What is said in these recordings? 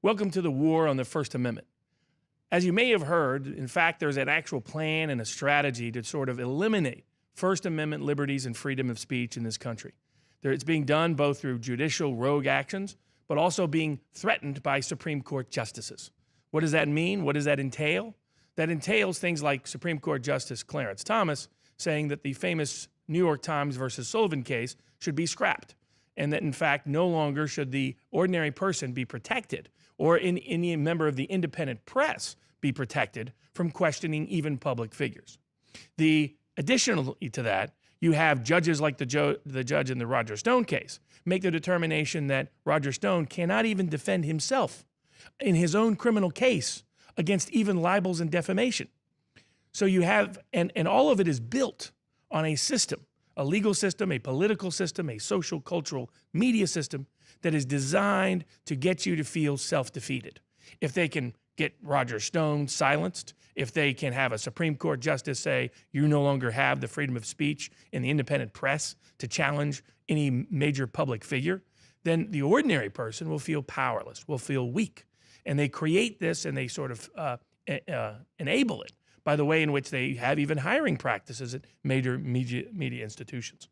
Welcome to the war on the First Amendment. As you may have heard, in fact, there's an actual plan and a strategy to sort of eliminate First Amendment liberties and freedom of speech in this country. It's being done both through judicial rogue actions, but also being threatened by Supreme Court justices. What does that mean? What does that entail? That entails things like Supreme Court Justice Clarence Thomas saying that the famous New York Times versus Sullivan case should be scrapped, and that in fact no longer should the ordinary person be protected, or any member of the independent press be protected from questioning even public figures. Additionally to that, you have judges like the judge in the Roger Stone case make the determination that Roger Stone cannot even defend himself in his own criminal case against even libels and defamation. So you have, and all of it is built on a system, a legal system, a political system, a social, cultural media system that is designed to get you to feel self-defeated. If they can get Roger Stone silenced, if they can have a Supreme Court justice say you no longer have the freedom of speech in the independent press to challenge any major public figure, then the ordinary person will feel powerless, will feel weak. And they create this and they sort of enable it by the way in which they have even hiring practices at major media institutions.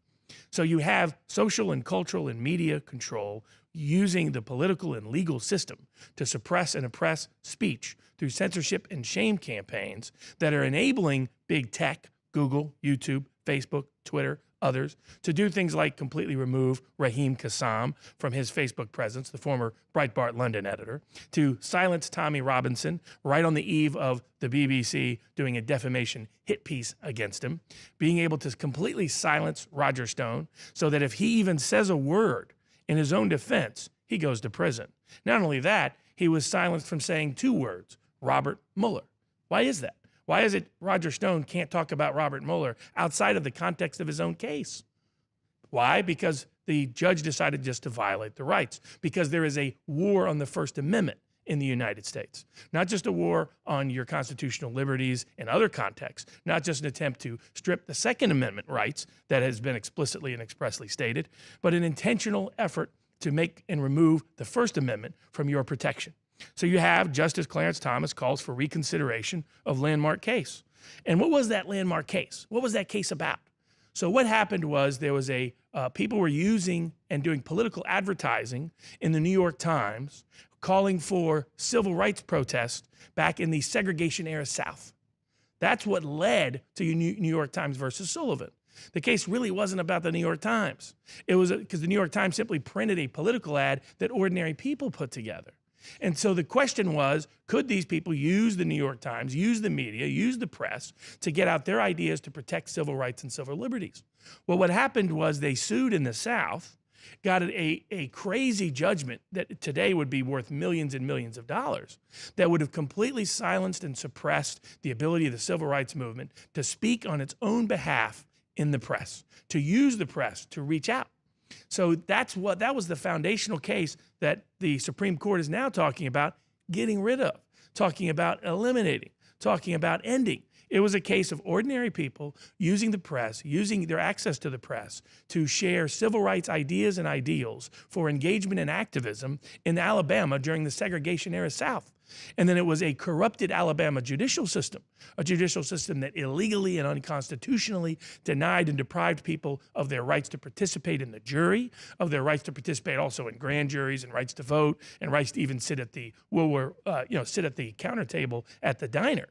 So you have social and cultural and media control using the political and legal system to suppress and oppress speech through censorship and shame campaigns that are enabling big tech, Google, YouTube, Facebook, Twitter, others, to do things like completely remove Raheem Kassam from his Facebook presence, the former Breitbart London editor, to silence Tommy Robinson right on the eve of the BBC doing a defamation hit piece against him, being able to completely silence Roger Stone so that if he even says a word in his own defense, he goes to prison. Not only that, he was silenced from saying two words, Robert Mueller. Why is that? Why is it Roger Stone can't talk about Robert Mueller outside of the context of his own case? Why? Because the judge decided just to violate the rights, because there is a war on the First Amendment in the United States. Not just a war on your constitutional liberties in other contexts, not just an attempt to strip the Second Amendment rights that has been explicitly and expressly stated, but an intentional effort to make and remove the First Amendment from your protection. So you have Justice Clarence Thomas calls for reconsideration of landmark case. And what was that landmark case? What was that case about? So what happened was there was people were using and doing political advertising in the New York Times calling for civil rights protests back in the segregation era South. That's what led to New York Times versus Sullivan. The case really wasn't about the New York Times. It was because the New York Times simply printed a political ad that ordinary people put together. And so the question was, could these people use the New York Times, use the media, use the press to get out their ideas to protect civil rights and civil liberties? Well, what happened was they sued in the South, got a crazy judgment that today would be worth millions and millions of dollars, that would have completely silenced and suppressed the ability of the civil rights movement to speak on its own behalf in the press, to use the press to reach out. So that was the foundational case that the Supreme Court is now talking about getting rid of, talking about eliminating, talking about ending. It was a case of ordinary people using the press, using their access to the press to share civil rights ideas and ideals for engagement and activism in Alabama during the segregation era South. And then it was a corrupted Alabama judicial system, a judicial system that illegally and unconstitutionally denied and deprived people of their rights to participate in the jury, of their rights to participate also in grand juries and rights to vote and rights to even sit at the sit at the counter table at the diner.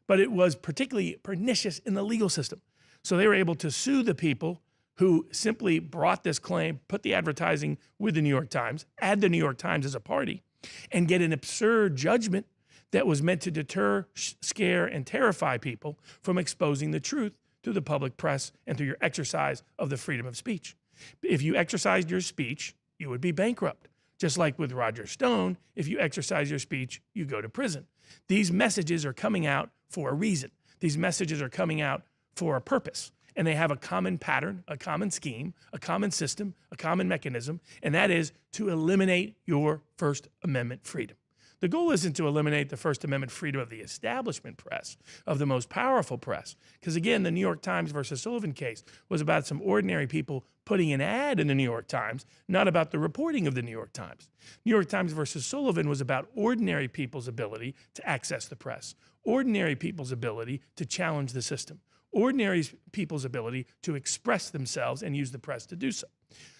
But it was particularly pernicious in the legal system. So they were able to sue the people who simply brought this claim, put the advertising with the New York Times, add the New York Times as a party, and get an absurd judgment that was meant to deter, scare, and terrify people from exposing the truth through the public press and through your exercise of the freedom of speech. If you exercised your speech, you would be bankrupt. Just like with Roger Stone, if you exercise your speech, you go to prison. These messages are coming out for a reason. These messages are coming out for a purpose. And they have a common pattern, a common scheme, a common system, a common mechanism, and that is to eliminate your First Amendment freedom. The goal isn't to eliminate the First Amendment freedom of the establishment press, of the most powerful press. Because again, the New York Times versus Sullivan case was about some ordinary people putting an ad in the New York Times, not about the reporting of the New York Times. New York Times versus Sullivan was about ordinary people's ability to access the press, ordinary people's ability to challenge the system, ordinary people's ability to express themselves and use the press to do so.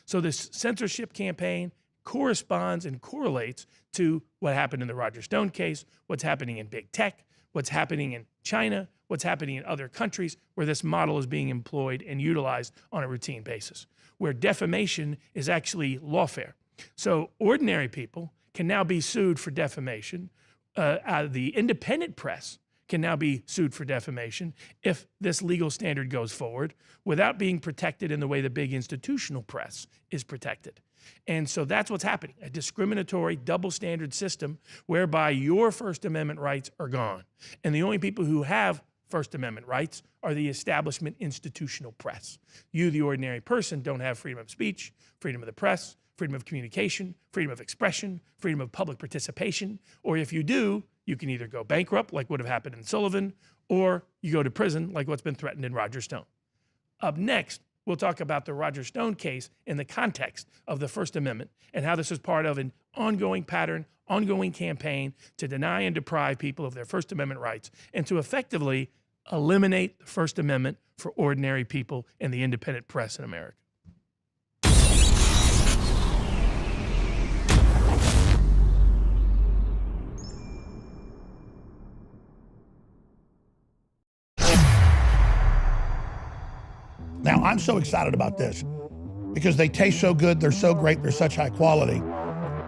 So this censorship campaign corresponds and correlates to what happened in the Roger Stone case, what's happening in big tech, what's happening in China, what's happening in other countries where this model is being employed and utilized on a routine basis, where defamation is actually lawfare. So ordinary people can now be sued for defamation. The independent press can now be sued for defamation if this legal standard goes forward without being protected in the way the big institutional press is protected. And so that's what's happening, a discriminatory double standard system whereby your First Amendment rights are gone. And the only people who have First Amendment rights are the establishment institutional press. You, the ordinary person, don't have freedom of speech, freedom of the press, freedom of communication, freedom of expression, freedom of public participation, or if you do, you can either go bankrupt, like would have happened in Sullivan, or you go to prison, like what's been threatened in Roger Stone. Up next, we'll talk about the Roger Stone case in the context of the First Amendment and how this is part of an ongoing pattern, ongoing campaign to deny and deprive people of their First Amendment rights and to effectively eliminate the First Amendment for ordinary people and the independent press in America. Now, I'm so excited about this because they taste so good, they're so great, they're such high quality,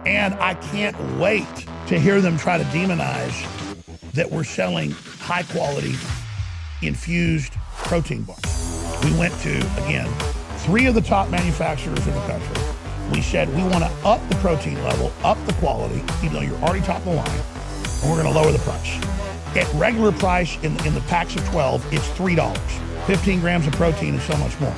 and I can't wait to hear them try to demonize that we're selling high quality infused protein bars. We went to, again, 3 of the top manufacturers in the country. We said we want to up the protein level, up the quality, even though you're already top of the line, and we're going to lower the price. At regular price in the packs of 12, it's $3. 15 grams of protein and so much more.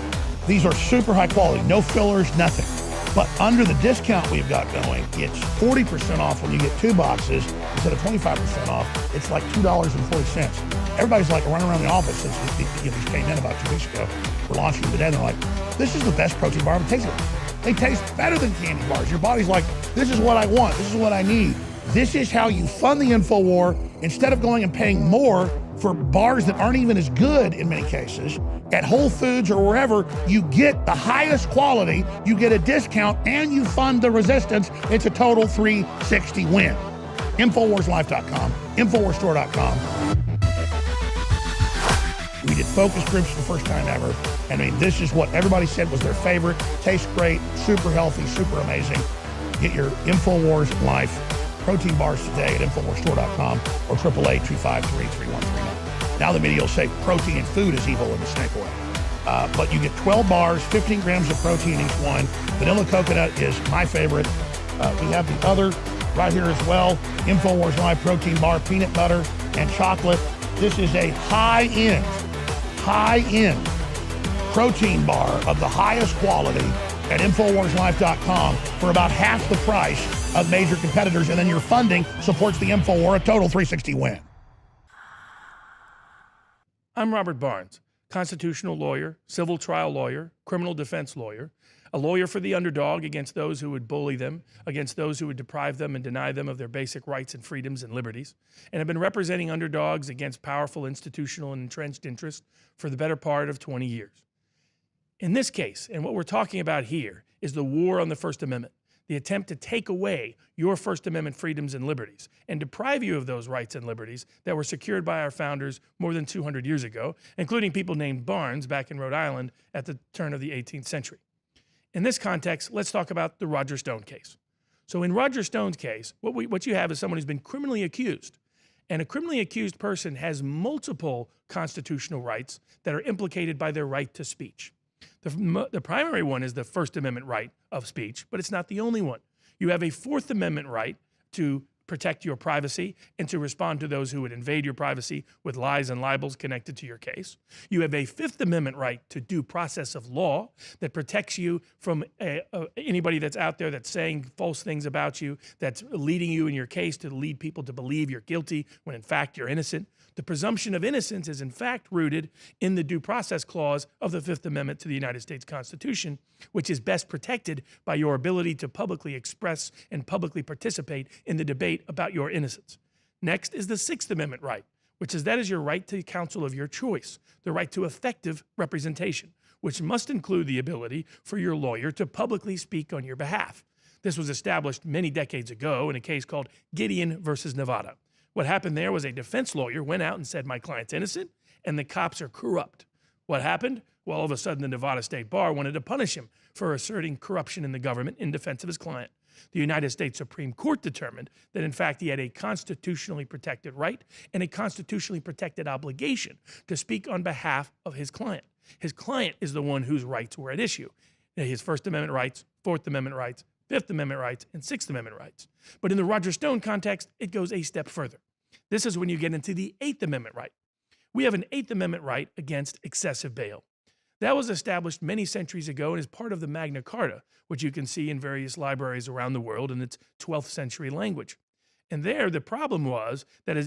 These are super high quality, no fillers, nothing. But under the discount we've got going, it's 40% off when you get 2 boxes instead of 25% off. It's like $2.40. Everybody's like running around the office since these came in about 2 weeks ago. We're launching them today. And they're like, this is the best protein bar. It tastes like. They taste better than candy bars. Your body's like, this is what I want. This is what I need. This is how you fund the InfoWar. Instead of going and paying more for bars that aren't even as good in many cases, at Whole Foods or wherever, you get the highest quality, you get a discount, and you fund the resistance. It's a total 360 win. InfoWarsLife.com, InfoWarsStore.com. We did focus groups for the first time ever. I mean, this is what everybody said was their favorite. Tastes great, super healthy, super amazing. Get your InfoWars Life protein bars today at InfoWarsStore.com or 888-253-3139. Now the video will say protein and food is evil in the snake oil. But you get 12 bars, 15 grams of protein each one. Vanilla coconut is my favorite. We have the other right here as well. InfoWars Live protein bar, peanut butter and chocolate. This is a high-end protein bar of the highest quality at InfoWarsLife.com for about half the price of major competitors, and then your funding supports the InfoWar, a total 360 win. I'm Robert Barnes, constitutional lawyer, civil trial lawyer, criminal defense lawyer, a lawyer for the underdog against those who would bully them, against those who would deprive them and deny them of their basic rights and freedoms and liberties, and have been representing underdogs against powerful institutional and entrenched interests for the better part of 20 years. In this case, and what we're talking about here, is the war on the First Amendment, the attempt to take away your First Amendment freedoms and liberties and deprive you of those rights and liberties that were secured by our founders more than 200 years ago, including people named Barnes back in Rhode Island at the turn of the 18th century. In this context, let's talk about the Roger Stone case. So in Roger Stone's case, what you have is someone who's been criminally accused. And a criminally accused person has multiple constitutional rights that are implicated by their right to speech. The primary one is the First Amendment right of speech, but it's not the only one. You have a Fourth Amendment right to protect your privacy and to respond to those who would invade your privacy with lies and libels connected to your case. You have a Fifth Amendment right to due process of law that protects you from anybody that's out there that's saying false things about you, that's leading you in your case to lead people to believe you're guilty when in fact you're innocent. The presumption of innocence is in fact rooted in the due process clause of the Fifth Amendment to the United States Constitution, which is best protected by your ability to publicly express and publicly participate in the debate about your innocence. Next is the Sixth Amendment right, which is that is your right to counsel of your choice, the right to effective representation, which must include the ability for your lawyer to publicly speak on your behalf. This was established many decades ago in a case called Gideon versus Nevada. What happened there was a defense lawyer went out and said, my client's innocent and the cops are corrupt. What happened? Well, all of a sudden the Nevada State Bar wanted to punish him for asserting corruption in the government in defense of his client. The United States Supreme Court determined that in fact he had a constitutionally protected right and a constitutionally protected obligation to speak on behalf of his client. His client is the one whose rights were at issue. His First Amendment rights, Fourth Amendment rights, Fifth Amendment rights, and Sixth Amendment rights. But in the Roger Stone context, it goes a step further. This is when you get into the Eighth Amendment right. We have an Eighth Amendment right against excessive bail. That was established many centuries ago and is part of the Magna Carta, which you can see in various libraries around the world in its 12th century language. And there, the problem was that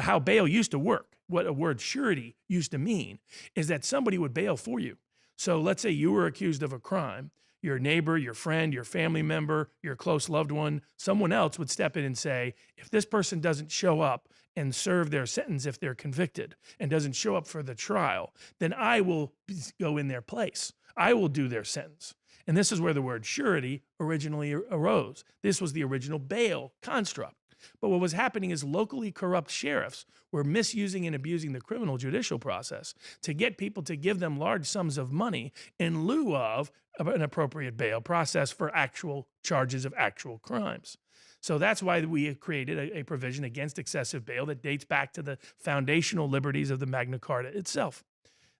how bail used to work, what a word surety used to mean, is that somebody would bail for you. So let's say you were accused of a crime. Your neighbor, your friend, your family member, your close loved one, someone else would step in and say, if this person doesn't show up and serve their sentence if they're convicted and doesn't show up for the trial, then I will go in their place. I will do their sentence. And this is where the word surety originally arose. This was the original bail construct. But what was happening is locally corrupt sheriffs were misusing and abusing the criminal judicial process to get people to give them large sums of money in lieu of an appropriate bail process for actual charges of actual crimes. So that's why we have created a provision against excessive bail that dates back to the foundational liberties of the Magna Carta itself.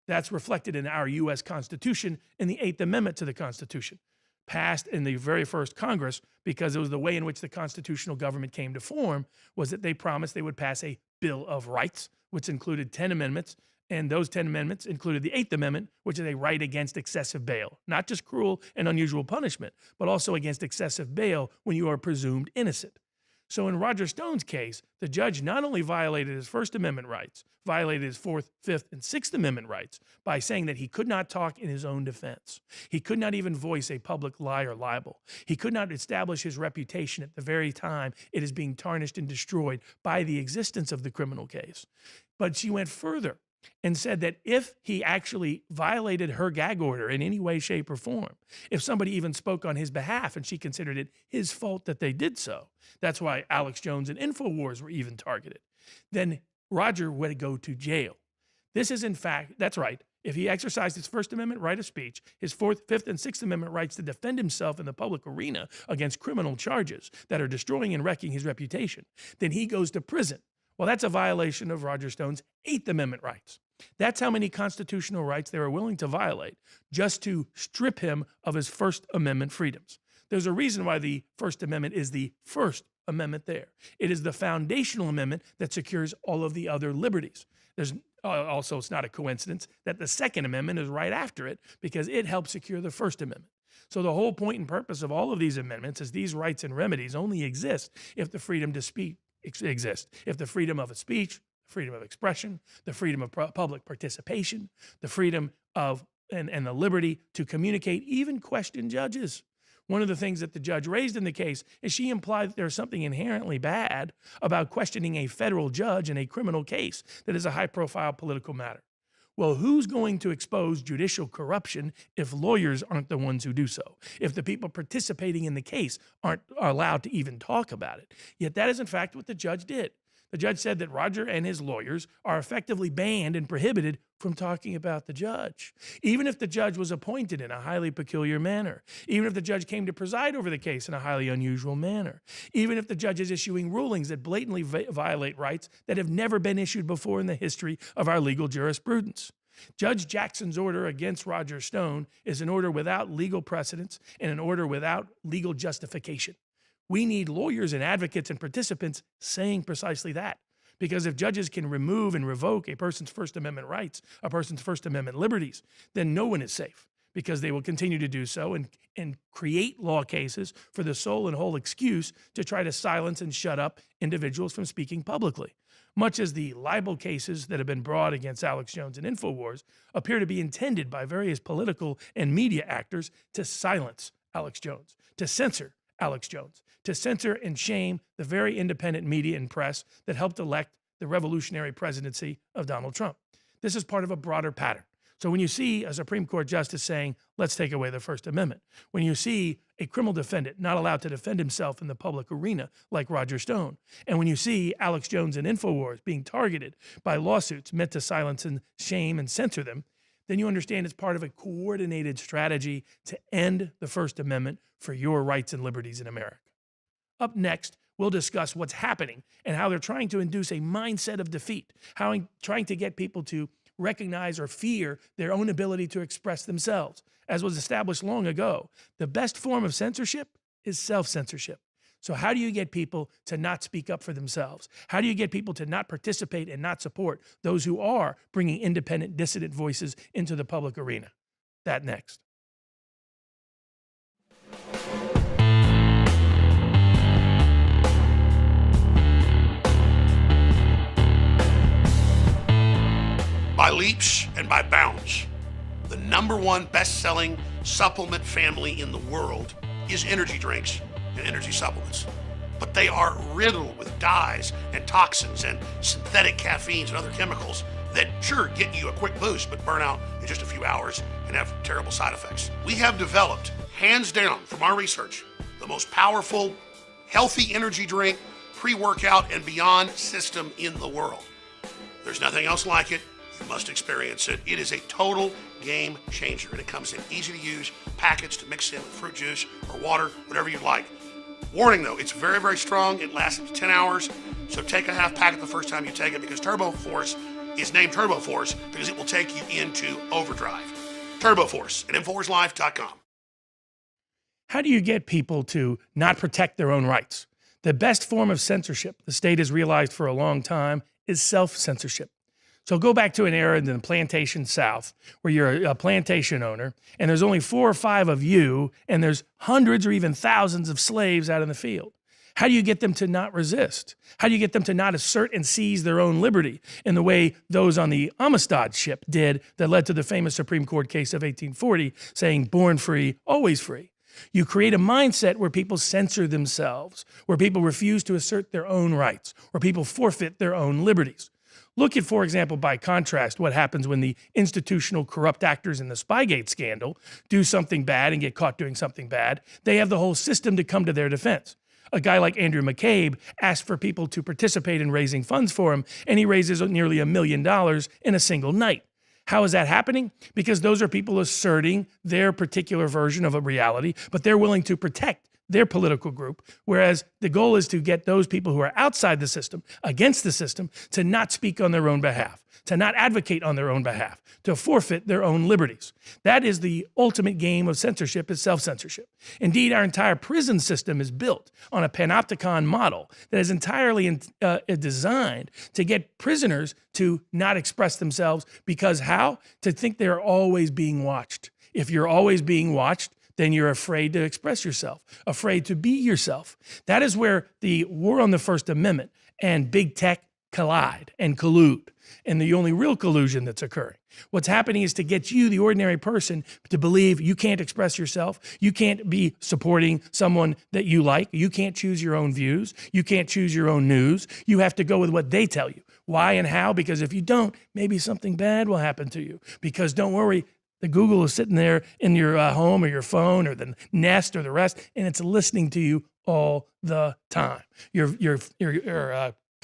That's reflected in our U.S. Constitution in the Eighth Amendment to the Constitution, passed in the very first Congress because it was the way in which the constitutional government came to form, was that they promised they would pass a Bill of Rights, which included 10 amendments, and those 10 amendments included the Eighth Amendment, which is a right against excessive bail, not just cruel and unusual punishment, but also against excessive bail when you are presumed innocent. So in Roger Stone's case, the judge not only violated his First Amendment rights, violated his Fourth, Fifth, and Sixth Amendment rights by saying that he could not talk in his own defense. He could not even voice a public lie or libel. He could not establish his reputation at the very time it is being tarnished and destroyed by the existence of the criminal case. But she went further and said that if he actually violated her gag order in any way, shape, or form, if somebody even spoke on his behalf and she considered it his fault that they did so, that's why Alex Jones and InfoWars were even targeted, then Roger would go to jail. This is in fact, that's right, if he exercised his First Amendment right of speech, his Fourth, Fifth, and Sixth Amendment rights to defend himself in the public arena against criminal charges that are destroying and wrecking his reputation, then he goes to prison. Well, that's a violation of Roger Stone's Eighth Amendment rights. That's how many constitutional rights they were willing to violate just to strip him of his First Amendment freedoms. There's a reason why the First Amendment is the First Amendment there. It is the foundational amendment that secures all of the other liberties. There's also, it's not a coincidence that the Second Amendment is right after it because it helps secure the First Amendment. So the whole point and purpose of all of these amendments is these rights and remedies only exist if the freedom to speak exists. If the freedom of speech, freedom of expression, the freedom of public participation, the freedom of and the liberty to communicate, even question judges. One of the things that the judge raised in the case is she implied that there's something inherently bad about questioning a federal judge in a criminal case that is a high-profile political matter. Well, who's going to expose judicial corruption if lawyers aren't the ones who do so? If the people participating in the case are allowed to even talk about it? Yet that is in fact what the judge did. The judge said that Roger and his lawyers are effectively banned and prohibited from talking about the judge. Even if the judge was appointed in a highly peculiar manner, even if the judge came to preside over the case in a highly unusual manner, even if the judge is issuing rulings that blatantly violate rights that have never been issued before in the history of our legal jurisprudence. Judge Jackson's order against Roger Stone is an order without legal precedence and an order without legal justification. we need lawyers and advocates and participants saying precisely that. Because if judges can remove and revoke a person's First Amendment rights, a person's First Amendment liberties, then no one is safe, because they will continue to do so and create law cases for the sole and whole excuse to try to silence and shut up individuals from speaking publicly. Much as the libel cases that have been brought against Alex Jones and InfoWars appear to be intended by various political and media actors to silence Alex Jones, to censor Alex Jones, to censor and shame the very independent media and press that helped elect the revolutionary presidency of Donald Trump. This is part of a broader pattern. So when you see a Supreme Court justice saying, let's take away the First Amendment, when you see a criminal defendant not allowed to defend himself in the public arena like Roger Stone, and when you see Alex Jones and InfoWars being targeted by lawsuits meant to silence and shame and censor them, then you understand it's part of a coordinated strategy to end the First Amendment for your rights and liberties in America. Up next, we'll discuss what's happening and how they're trying to induce a mindset of defeat, trying to get people to recognize or fear their own ability to express themselves. As was established long ago, the best form of censorship is self-censorship. So how do you get people to not speak up for themselves? How do you get people to not participate and not support those who are bringing independent, dissident voices into the public arena? That next. By leaps and by bounds, the #1 best-selling supplement family in the world is energy drinks and energy supplements. But they are riddled with dyes and toxins and synthetic caffeines and other chemicals that sure get you a quick boost, but burn out in just a few hours and have terrible side effects. We have developed, hands down from our research, the most powerful, healthy energy drink, pre-workout and beyond system in the world. There's nothing else like it. You must experience it. It is a total game changer, and it comes in easy to use packets to mix in with fruit juice or water, whatever you'd like. Warning though, it's very, very strong. It lasts up to 10 hours, so take a half packet the first time you take it, because Turbo Force is named Turbo Force because it will take you into overdrive. Turbo Force at InfoWarsLife.com. How do you get people to not protect their own rights? The best form of censorship the state has realized for a long time is self-censorship. So go back to an era in the plantation South where you're a plantation owner and there's only 4 or 5 of you and there's hundreds or even thousands of slaves out in the field. How do you get them to not resist? How do you get them to not assert and seize their own liberty in the way those on the Amistad ship did that led to the famous Supreme Court case of 1840 saying born free, always free? You create a mindset where people censor themselves, where people refuse to assert their own rights, where people forfeit their own liberties. Look at, for example, by contrast, what happens when the institutional corrupt actors in the Spygate scandal do something bad and get caught doing something bad. They have the whole system to come to their defense. A guy like Andrew McCabe asked for people to participate in raising funds for him, and he raises nearly $1 million in a single night. How is that happening? Because those are people asserting their particular version of a reality, but they're willing to protect their political group, whereas the goal is to get those people who are outside the system, against the system, to not speak on their own behalf, to not advocate on their own behalf, to forfeit their own liberties. That is the ultimate game of censorship, is self-censorship. Indeed, our entire prison system is built on a panopticon model that is entirely designed to get prisoners to not express themselves, because how? To think they're always being watched. If you're always being watched, then you're afraid to express yourself, afraid to be yourself. That is where the war on the First Amendment and big tech collide and collude, and the only real collusion that's occurring. What's happening is to get you, the ordinary person, to believe you can't express yourself, you can't be supporting someone that you like, you can't choose your own views, you can't choose your own news, you have to go with what they tell you. Why and how? Because if you don't, maybe something bad will happen to you. Because don't worry, the Google is sitting there in your home or your phone or the Nest or the rest, and it's listening to you all the time. Your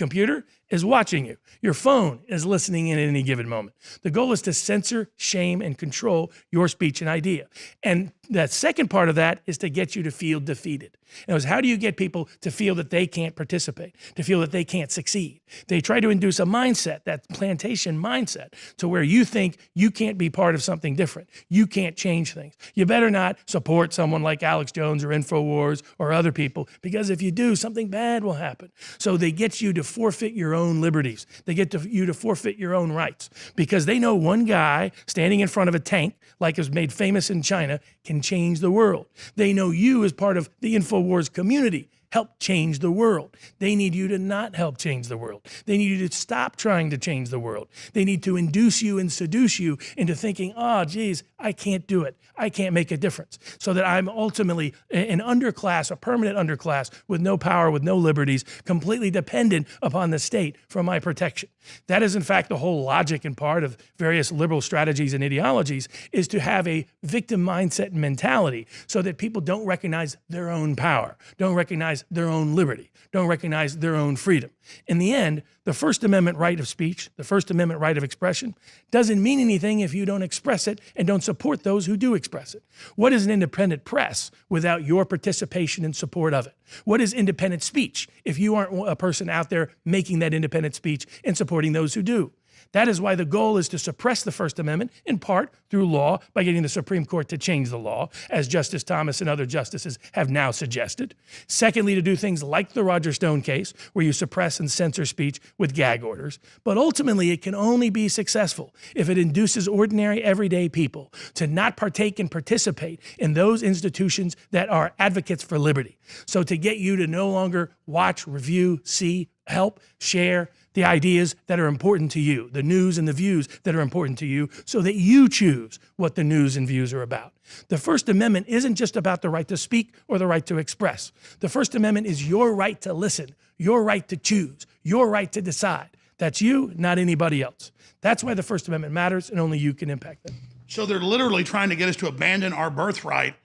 computer is watching you. Your phone is listening in at any given moment. The goal is to censor, shame, and control your speech and idea. And the second part of that is to get you to feel defeated. In other words, how do you get people to feel that they can't participate, to feel that they can't succeed? They try to induce a mindset, that plantation mindset, to where you think you can't be part of something different. You can't change things. You better not support someone like Alex Jones or InfoWars or other people, because if you do, something bad will happen. So they get you to forfeit your own liberties. They get you to forfeit your own rights, because they know one guy standing in front of a tank, like is made famous in China, can change the world. They know you as part of the InfoWars community help change the world. They need you to not help change the world. They need you to stop trying to change the world. They need to induce you and seduce you into thinking, oh, geez, I can't do it. I can't make a difference. So that I'm ultimately an underclass, a permanent underclass with no power, with no liberties, completely dependent upon the state for my protection. That is, in fact, the whole logic and part of various liberal strategies and ideologies, is to have a victim mindset and mentality so that people don't recognize their own power, don't recognize their own liberty, don't recognize their own freedom. In the end, the First Amendment right of speech, the First Amendment right of expression, doesn't mean anything if you don't express it and don't support those who do express it. What is an independent press without your participation and support of it? What is independent speech if you aren't a person out there making that independent speech and supporting those who do? That is why the goal is to suppress the First Amendment, in part through law, by getting the Supreme Court to change the law, as Justice Thomas and other justices have now suggested. Secondly, to do things like the Roger Stone case, where you suppress and censor speech with gag orders. But ultimately, it can only be successful if it induces ordinary, everyday people to not partake and participate in those institutions that are advocates for liberty. So to get you to no longer watch, review, see, help, share the ideas that are important to you, the news and the views that are important to you, so that you choose what the news and views are about. The First Amendment isn't just about the right to speak or the right to express. The First Amendment is your right to listen, your right to choose, your right to decide. That's you, not anybody else. That's why the First Amendment matters, and only you can impact it. So they're literally trying to get us to abandon our birthright.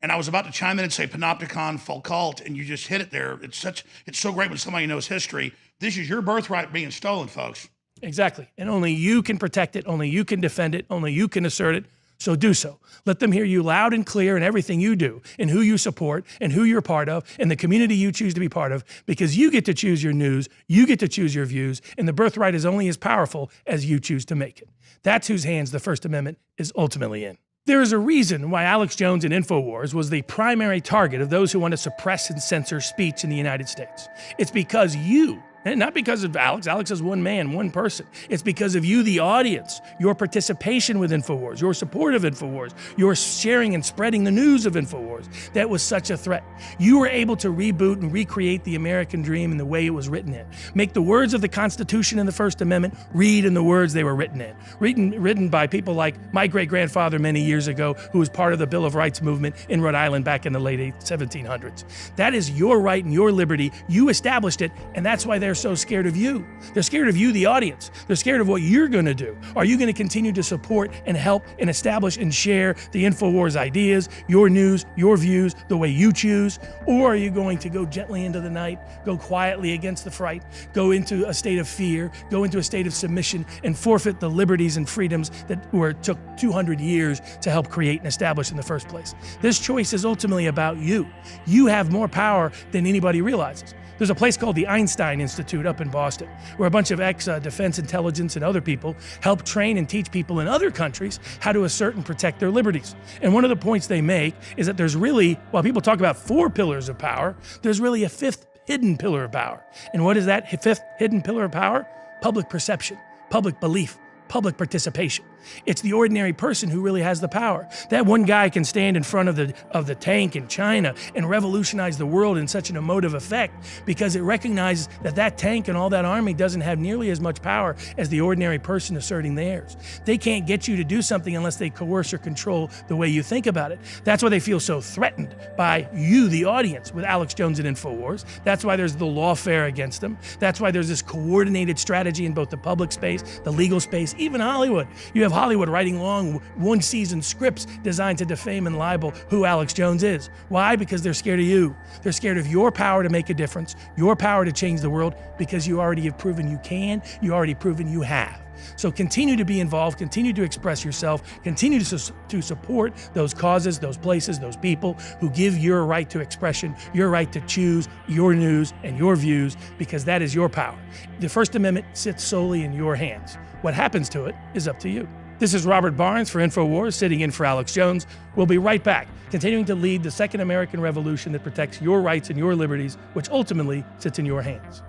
And I was about to chime in and say panopticon Foucault, and you just hit it there. It's so great when somebody knows history. This is your birthright being stolen, folks. Exactly. And only you can protect it. Only you can defend it. Only you can assert it. So do so. Let them hear you loud and clear in everything you do, and who you support, and who you're part of, and the community you choose to be part of, because you get to choose your news, you get to choose your views, and the birthright is only as powerful as you choose to make it. That's whose hands the First Amendment is ultimately in. There is a reason why Alex Jones and InfoWars was the primary target of those who want to suppress and censor speech in the United States. It's because you, and not because of Alex. Alex is one man, one person. It's because of you, the audience, your participation with InfoWars, your support of InfoWars, your sharing and spreading the news of InfoWars, that was such a threat. You were able to reboot and recreate the American dream in the way it was written in. Make the words of the Constitution and the First Amendment read in the words they were written in. Written by people like my great-grandfather many years ago, who was part of the Bill of Rights movement in Rhode Island back in the late 1700s. That is your right and your liberty. You established it, and that's why they're so scared of you. They're scared of you, the audience. They're scared of what you're going to do. Are you going to continue to support and help and establish and share the InfoWars ideas, your news, your views, the way you choose? Or are you going to go gently into the night, go quietly against the fright, go into a state of fear, go into a state of submission, and forfeit the liberties and freedoms that took 200 years to help create and establish in the first place? This choice is ultimately about you. You have more power than anybody realizes. There's a place called the Einstein Institute up in Boston, where a bunch of ex-defense intelligence and other people help train and teach people in other countries how to assert and protect their liberties. And one of the points they make is that there's really, while people talk about 4 pillars of power, there's really a 5th hidden pillar of power. And what is that 5th hidden pillar of power? Public perception, public belief, public participation. It's the ordinary person who really has the power. That one guy can stand in front of the tank in China and revolutionize the world in such an emotive effect because it recognizes that that tank and all that army doesn't have nearly as much power as the ordinary person asserting theirs. They can't get you to do something unless they coerce or control the way you think about it. That's why they feel so threatened by you, the audience, with Alex Jones and InfoWars. That's why there's the lawfare against them. That's why there's this coordinated strategy in both the public space, the legal space, even Hollywood. You have of Hollywood writing long one-season scripts designed to defame and libel who Alex Jones is. Why? Because they're scared of you. They're scared of your power to make a difference, your power to change the world, because you already have proven you can, you already proven you have. So continue to be involved, continue to express yourself, continue to support those causes, those places, those people who give your right to expression, your right to choose your news and your views, because that is your power. The First Amendment sits solely in your hands. What happens to it is up to you. This is Robert Barnes for InfoWars, sitting in for Alex Jones. We'll be right back, continuing to lead the second American revolution that protects your rights and your liberties, which ultimately sits in your hands.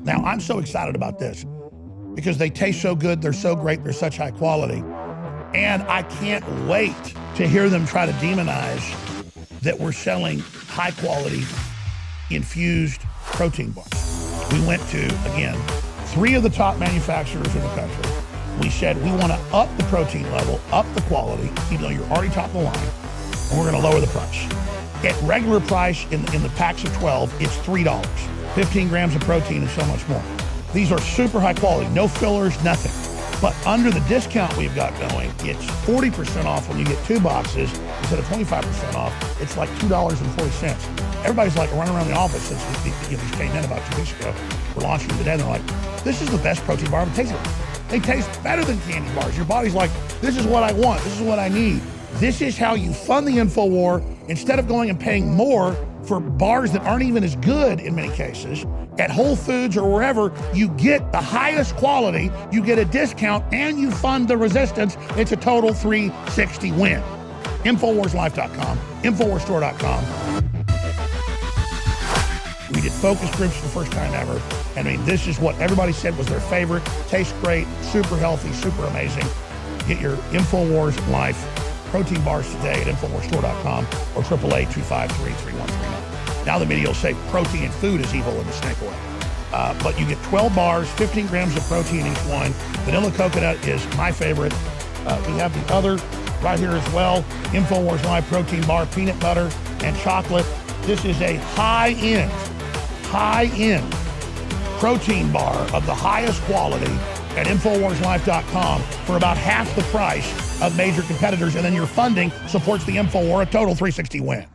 Now, I'm so excited about this because they taste so good, they're so great, they're such high quality. And I can't wait to hear them try to demonize that we're selling high quality infused protein bars. We went to, again, 3 of the top manufacturers in the country. We said we want to up the protein level, up the quality, even though you're already top of the line, and we're going to lower the price. At regular price in the packs of 12, it's $3. 15 grams of protein and so much more. These are super high quality, no fillers, nothing. But under the discount we've got going, it's 40% off when you get 2 boxes instead of 25% off. It's like $2.40. Everybody's like running around the office since these came in about 2 weeks ago. We're launching them today, and they're like, this is the best protein bar I've ever tasted. They taste better than candy bars. Your body's like, this is what I want. This is what I need. This is how you fund the InfoWar. Instead of going and paying more for bars that aren't even as good in many cases, at Whole Foods or wherever, you get the highest quality, you get a discount, and you fund the resistance. It's a total 360 win. InfoWarsLife.com, InfoWarsStore.com. We did focus groups for the first time ever. I mean, this is what everybody said was their favorite. Tastes great, super healthy, super amazing. Get your InfoWars Life protein bars today at InfoWarsStore.com or 888-253-3139. Now the media will say protein and food is evil in the snake oil. But you get 12 bars, 15 grams of protein each one. Vanilla coconut is my favorite. We have the other right here as well. InfoWars Live protein bar, peanut butter and chocolate. This is a high-end protein bar of the highest quality at InfoWarsLife.com for about half the price of major competitors, and then your funding supports the InfoWar, a total 360 win.